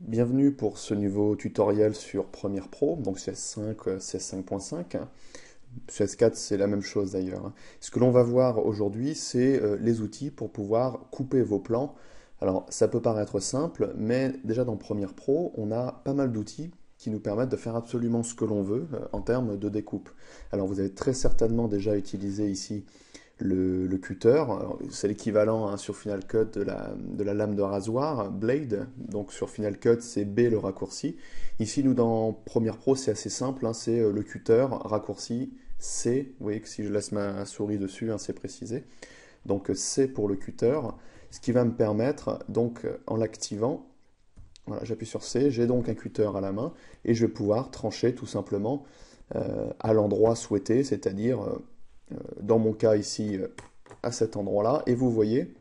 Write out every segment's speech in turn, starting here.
Bienvenue pour ce nouveau tutoriel sur Premiere Pro, donc CS5, CS5.5. CS4, c'est la même chose d'ailleurs. Ce que l'on va voir aujourd'hui, c'est les outils pour pouvoir couper vos plans. Alors, ça peut paraître simple, mais déjà dans Premiere Pro, on a pas mal d'outils qui nous permettent de faire absolument ce que l'on veut en termes de découpe. Alors, vous avez très certainement déjà utilisé ici le cutter. C'est l'équivalent sur Final Cut de la lame de rasoir, blade. Donc sur Final Cut, c'est B le raccourci. Ici, nous dans Premiere Pro, c'est assez simple, c'est le cutter, raccourci, C. Vous voyez que si je laisse ma souris dessus, c'est précisé. Donc C pour le cutter, ce qui va me permettre, donc en l'activant, voilà, j'appuie sur C, j'ai donc un cutter à la main et je vais pouvoir trancher tout simplement à l'endroit souhaité, c'est-à-dire dans mon cas ici à cet endroit-là, et vous voyez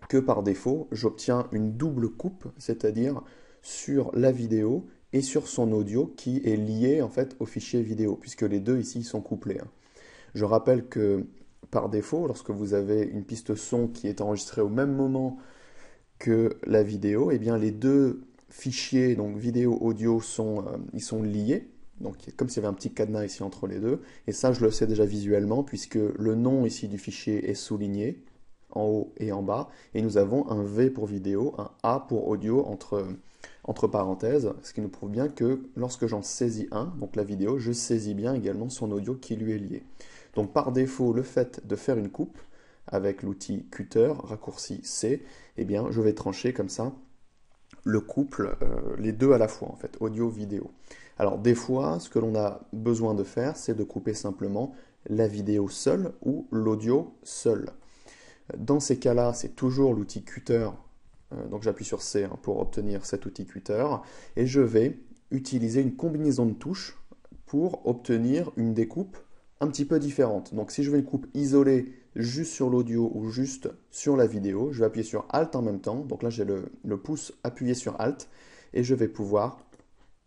que par défaut, j'obtiens une double coupe, c'est-à-dire sur la vidéo et sur son audio qui est lié en fait au fichier vidéo, puisque les deux ici sont couplés. Je rappelle que par défaut, lorsque vous avez une piste son qui est enregistrée au même moment que la vidéo, eh bien les deux fichiers, donc vidéo, audio, ils sont liés. Donc comme s'il y avait un petit cadenas ici entre les deux. Et ça, je le sais déjà visuellement, puisque le nom ici du fichier est souligné en haut et en bas. Et nous avons un V pour vidéo, un A pour audio entre parenthèses, ce qui nous prouve bien que lorsque j'en saisis un, donc la vidéo, je saisis bien également son audio qui lui est lié. Donc par défaut, le fait de faire une coupe avec l'outil cutter, raccourci C, eh bien je vais trancher comme ça le couple, les deux à la fois en fait, audio-vidéo. Alors des fois, ce que l'on a besoin de faire, c'est de couper simplement la vidéo seule ou l'audio seul. Dans ces cas-là, c'est toujours l'outil cutter, donc j'appuie sur C pour obtenir cet outil cutter, et je vais utiliser une combinaison de touches pour obtenir une découpe un petit peu différente. Donc si je veux une coupe isolée juste sur l'audio ou juste sur la vidéo, je vais appuyer sur Alt en même temps. Donc là j'ai le pouce appuyé sur Alt et je vais pouvoir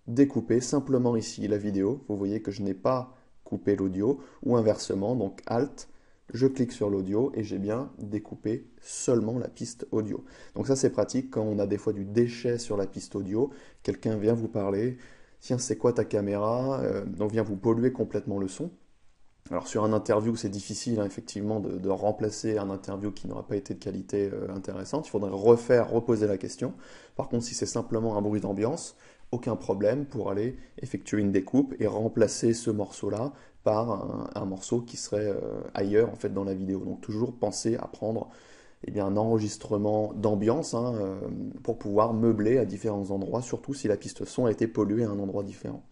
découper simplement ici la vidéo. Vous voyez que je n'ai pas coupé l'audio ou inversement. Donc Alt, je clique sur l'audio et j'ai bien découpé seulement la piste audio. Donc ça c'est pratique quand on a des fois du déchet sur la piste audio. Quelqu'un vient vous parler, tiens c'est quoi ta caméra, donc vient vous polluer complètement le son. Alors sur un interview, c'est difficile effectivement de remplacer un interview qui n'aura pas été de qualité intéressante. Il faudrait reposer la question. Par contre, si c'est simplement un bruit d'ambiance, aucun problème pour aller effectuer une découpe et remplacer ce morceau-là par un morceau qui serait ailleurs en fait dans la vidéo. Donc toujours penser à prendre un enregistrement d'ambiance pour pouvoir meubler à différents endroits, surtout si la piste son a été polluée à un endroit différent.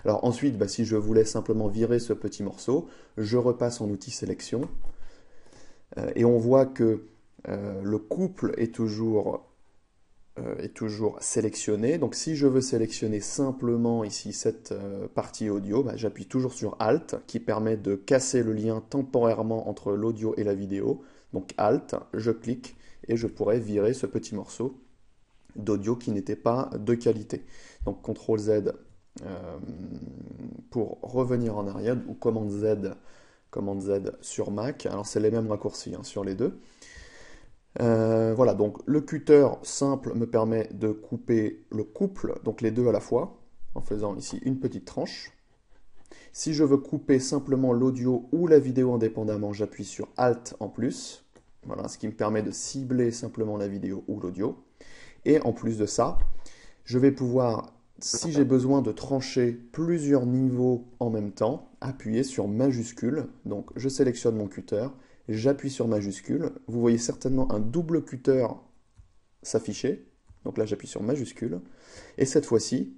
Alors ensuite, si je voulais simplement virer ce petit morceau, je repasse en outil sélection et on voit que le couple est toujours sélectionné. Donc si je veux sélectionner simplement ici cette partie audio, j'appuie toujours sur Alt qui permet de casser le lien temporairement entre l'audio et la vidéo. Donc Alt, je clique et je pourrais virer ce petit morceau d'audio qui n'était pas de qualité. Donc CTRL Z pour revenir en arrière, ou commande Z sur Mac. Alors c'est les mêmes raccourcis sur les deux. Voilà, donc le cutter simple me permet de couper le couple, donc les deux à la fois, en faisant ici une petite tranche. Si je veux couper simplement l'audio ou la vidéo indépendamment, j'appuie sur Alt en plus. Voilà, ce qui me permet de cibler simplement la vidéo ou l'audio. Et en plus de ça, je vais pouvoir, si j'ai besoin de trancher plusieurs niveaux en même temps, appuyer sur majuscule. Donc je sélectionne mon cutter, j'appuie sur majuscule. Vous voyez certainement un double cutter s'afficher. Donc là j'appuie sur majuscule. Et cette fois-ci,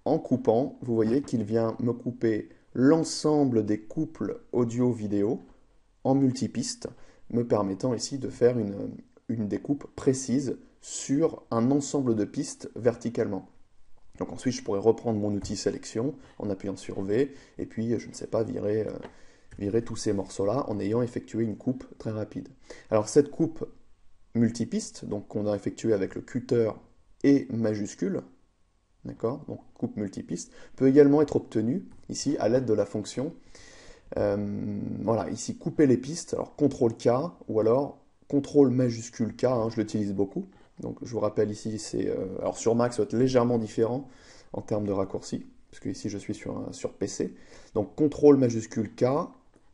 en coupant, vous voyez qu'il vient me couper l'ensemble des couples audio-vidéo en multipiste, me permettant ici de faire une découpe précise sur un ensemble de pistes verticalement. Donc ensuite, je pourrais reprendre mon outil sélection en appuyant sur V, et puis, je ne sais pas, virer tous ces morceaux-là en ayant effectué une coupe très rapide. Alors cette coupe multipiste, donc qu'on a effectuée avec le cutter et majuscule, d'accord, donc coupe multipiste, peut également être obtenue ici à l'aide de la fonction, voilà, ici couper les pistes, alors CTRL K ou alors CTRL majuscule K, je l'utilise beaucoup. Donc je vous rappelle ici, alors sur Mac, ça va être légèrement différent en termes de raccourci, puisque ici je suis sur PC. Donc CTRL majuscule K,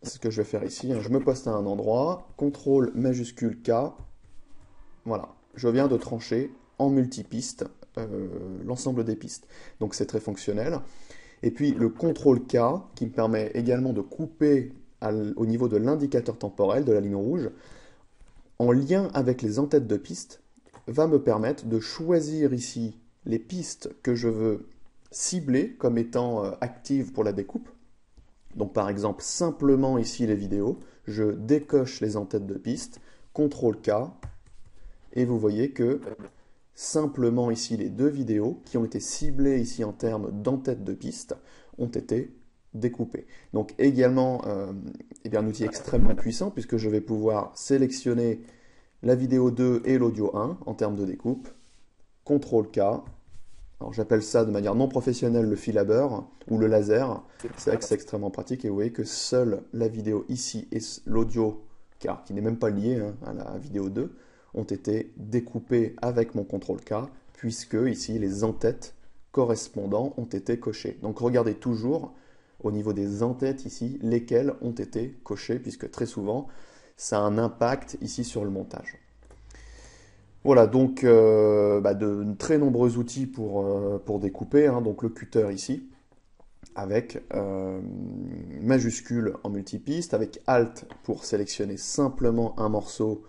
c'est ce que je vais faire ici, hein. Je me poste à un endroit, CTRL majuscule K, voilà, je viens de trancher en multipiste l'ensemble des pistes. Donc c'est très fonctionnel. Et puis le CTRL K, qui me permet également de couper au niveau de l'indicateur temporel de la ligne rouge, en lien avec les en-têtes de pistes, va me permettre de choisir ici les pistes que je veux cibler comme étant actives pour la découpe. Donc par exemple, simplement ici les vidéos, je décoche les en-têtes de pistes, CTRL K, et vous voyez que simplement ici les deux vidéos qui ont été ciblées ici en termes d'en-tête de piste ont été découpées. Donc également un outil extrêmement puissant puisque je vais pouvoir sélectionner la vidéo 2 et l'audio 1 en termes de découpe. CTRL K. Alors j'appelle ça de manière non professionnelle le fil à beurre ou le laser. C'est vrai que c'est extrêmement pratique et vous voyez que seule la vidéo ici et l'audio, car qui n'est même pas lié à la vidéo 2, ont été découpés avec mon CTRL K, puisque ici les en-têtes correspondants ont été cochés. Donc regardez toujours au niveau des en-têtes ici, lesquels ont été cochés, puisque très souvent, ça a un impact ici sur le montage. Voilà, donc de très nombreux outils pour découper, hein, donc le cutter ici, avec majuscule en multipiste, avec Alt pour sélectionner simplement un morceau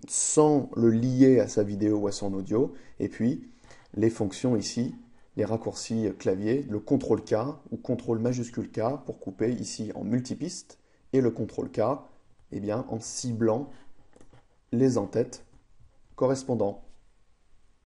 sans le lier à sa vidéo ou à son audio, et puis les fonctions ici, les raccourcis clavier, le CTRL K ou CTRL majuscule K pour couper ici en multipiste, et le CTRL K en ciblant les en-têtes correspondants.